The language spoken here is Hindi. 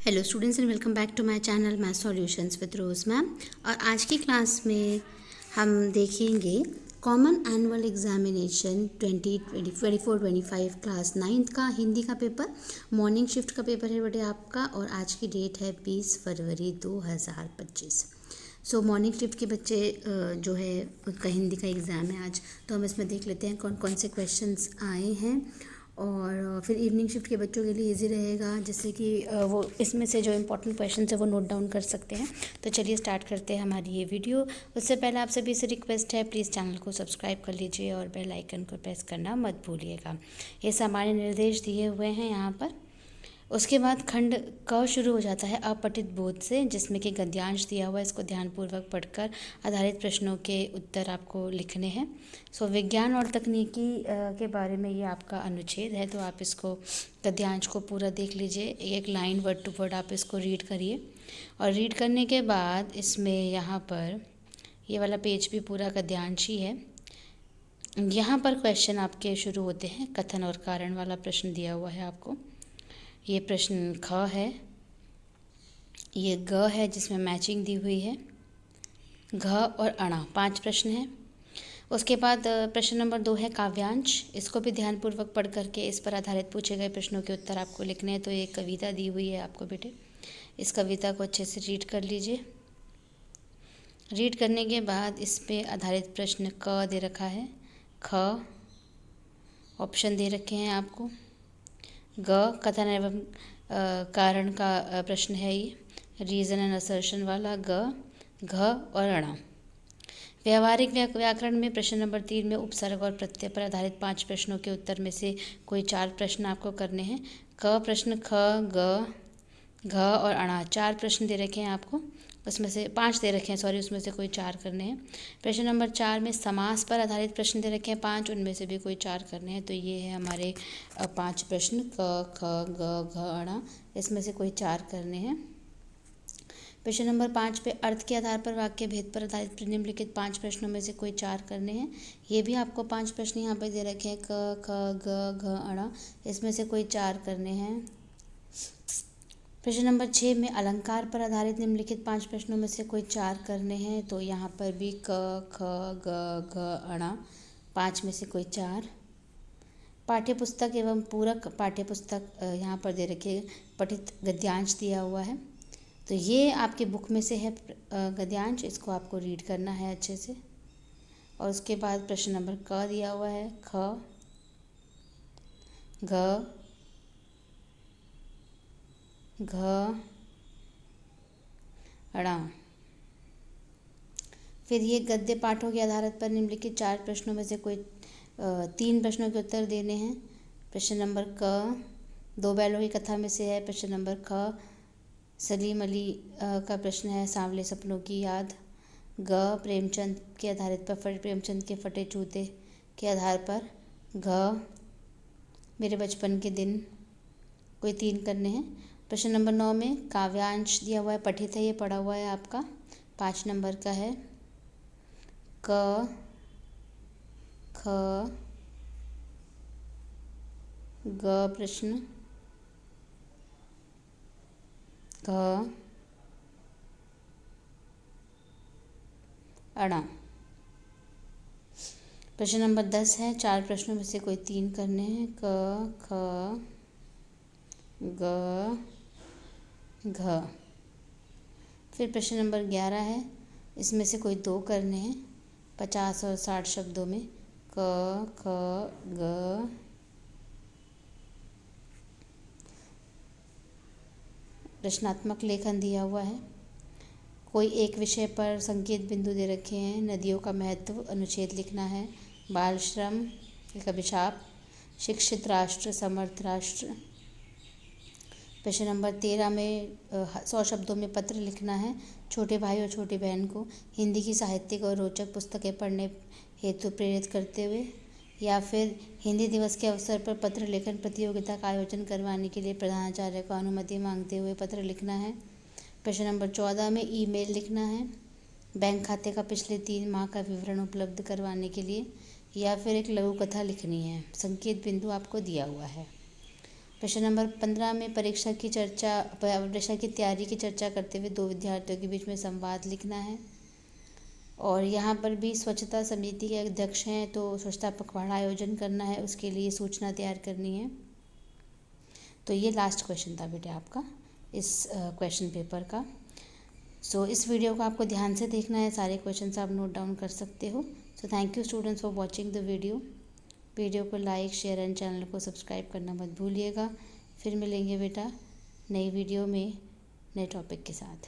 Hello students and welcome back to my channel math solutions with Rose ma'am. और आज की क्लास में हम देखेंगे common annual examination 2024-25 class 9th का हिंदी का पेपर। मॉर्निंग शिफ्ट का पेपर है बेटे आपका, और आज की डेट है 20 फरवरी 2025। सो मॉर्निंग शिफ्ट के बच्चे जो है उनका हिंदी का एग्ज़ाम है आज, तो हम इसमें देख लेते हैं कौन कौन से क्वेश्चंस आए हैं। और फिर इवनिंग शिफ्ट के बच्चों के लिए इजी रहेगा, जैसे कि वो इसमें से जो इम्पोर्टेंट क्वेश्चन है वो नोट डाउन कर सकते हैं। तो चलिए स्टार्ट करते हैं हमारी ये वीडियो। उससे पहले आप सभी से रिक्वेस्ट है, प्लीज़ चैनल को सब्सक्राइब कर लीजिए और बेल आइकन को प्रेस करना मत भूलिएगा। ये सामान्य निर्देश दिए हुए हैं यहाँ पर। उसके बाद खंड क शुरू हो जाता है अपठित बोध से, जिसमें कि गद्यांश दिया हुआ है। इसको ध्यानपूर्वक पढ़कर आधारित प्रश्नों के उत्तर आपको लिखने हैं। सो विज्ञान और तकनीकी के बारे में ये आपका अनुच्छेद है, तो आप इसको गद्यांश को पूरा देख लीजिए। एक लाइन वर्ड टू वर्ड आप इसको रीड करिए, और रीड करने के बाद इसमें यहाँ पर ये वाला पेज भी पूरा गद्यांश ही है। यहाँ पर क्वेश्चन आपके शुरू होते हैं। कथन और कारण वाला प्रश्न दिया हुआ है आपको। ये प्रश्न ख है, ये ग है जिसमें मैचिंग दी हुई है, घ और अणा 5 प्रश्न हैं। उसके बाद प्रश्न नंबर 2 है काव्यांश। इसको भी ध्यानपूर्वक पढ़ करके इस पर आधारित पूछे गए प्रश्नों के उत्तर आपको लिखने हैं। तो ये कविता दी हुई है आपको बेटे, इस कविता को अच्छे से रीड कर लीजिए। रीड करने के बाद इस पे आधारित प्रश्न क दे रखा है, ख ऑप्शन दे रखे हैं आपको, ग कथन एवं कारण का प्रश्न है ये, रीज़न एंड असर्शन वाला ग, घ और अणा। व्यावहारिक व्याकरण में प्रश्न नंबर 3 में उपसर्ग और प्रत्यय पर आधारित 5 प्रश्नों के उत्तर में से कोई 4 प्रश्न आपको करने हैं। क प्रश्न, ख, ग, घ और अणा 4 प्रश्न दे रखे हैं आपको, उसमें से 5 दे रखे हैं, सॉरी, उसमें से कोई 4 करने हैं। प्रश्न नंबर 4 में समास पर आधारित प्रश्न दे रखे हैं 5, उनमें से भी कोई 4 करने हैं। तो ये है हमारे 5 प्रश्न, क, ख, ग, घ, अणा, इसमें से कोई 4 करने हैं। प्रश्न नंबर 5 पे अर्थ के आधार पर वाक्य भेद पर आधारित निम्नलिखित 5 प्रश्नों में से कोई 4 करने हैं। ये भी आपको 5 प्रश्न यहाँ पे दे रखे हैं, क, ख, ग, घ, अणा, इसमें से कोई 4 करने हैं। प्रश्न नंबर 6 में अलंकार पर आधारित निम्नलिखित 5 प्रश्नों में से कोई 4 करने हैं। तो यहाँ पर भी क, ख, ग, घ, अणा 5 में से कोई 4। पाठ्यपुस्तक एवं पूरक पाठ्यपुस्तक यहाँ पर दे रखे पठित गद्यांश दिया हुआ है। तो ये आपके बुक में से है गद्यांश, इसको आपको रीड करना है अच्छे से। और उसके बाद प्रश्न नंबर क दिया हुआ है, ख, घ, अणा। फिर ये गद्य पाठों के आधार पर निम्नलिखित 4 प्रश्नों में से कोई 3 प्रश्नों के उत्तर देने हैं। प्रश्न नंबर क 2 बैलों की कथा में से है। प्रश्न नंबर ख सलीम अली का प्रश्न है, सांवले सपनों की याद। ग प्रेमचंद के आधारित पर प्रेमचंद के फटे जूते के आधार पर। घ मेरे बचपन के दिन, कोई 3 करने हैं। प्रश्न नंबर 9 में काव्यांश दिया हुआ है, पठित है, ये पढ़ा हुआ है आपका, 5 नंबर का है। क, ख, ग प्रश्न, घ, अणा। प्रश्न नंबर 10 है, 4 प्रश्नों में से कोई 3 करने हैं। क, ख, ग, घ। फिर प्रश्न नंबर 11 है, इसमें से कोई 2 करने हैं 50 और 60 शब्दों में। क, ख, ग, प्रश्नात्मक लेखन दिया हुआ है। कोई एक विषय पर संकेत बिंदु दे रखे हैं। नदियों का महत्व, अनुच्छेद लिखना है। बाल श्रम एक अभिशाप, शिक्षित राष्ट्र, समर्थ राष्ट्र। प्रश्न नंबर 13 में 100 शब्दों में पत्र लिखना है छोटे भाई और छोटी बहन को, हिंदी की साहित्यिक और रोचक पुस्तकें पढ़ने हेतु प्रेरित करते हुए, या फिर हिंदी दिवस के अवसर पर पत्र लेखन प्रतियोगिता का आयोजन करवाने के लिए प्रधानाचार्य को अनुमति मांगते हुए पत्र लिखना है। प्रश्न नंबर 14 में ईमेल लिखना है बैंक खाते का पिछले 3 माह का विवरण उपलब्ध करवाने के लिए, या फिर एक लघु कथा लिखनी है। संकेत बिंदु आपको दिया हुआ है। प्रश्न नंबर 15 में परीक्षा की तैयारी की चर्चा करते हुए 2 विद्यार्थियों के बीच में संवाद लिखना है। और यहाँ पर भी स्वच्छता समिति के अध्यक्ष हैं तो स्वच्छता पखवाड़ा आयोजन करना है, उसके लिए सूचना तैयार करनी है। तो ये लास्ट क्वेश्चन था बेटा आपका इस क्वेश्चन पेपर का। सो इस वीडियो को आपको ध्यान से देखना है, सारे क्वेश्चन आप नोट डाउन कर सकते हो। So thank you students for watching the video को लाइक शेयर एंड चैनल को सब्सक्राइब करना मत भूलिएगा। फिर मिलेंगे बेटा नई वीडियो में नए टॉपिक के साथ।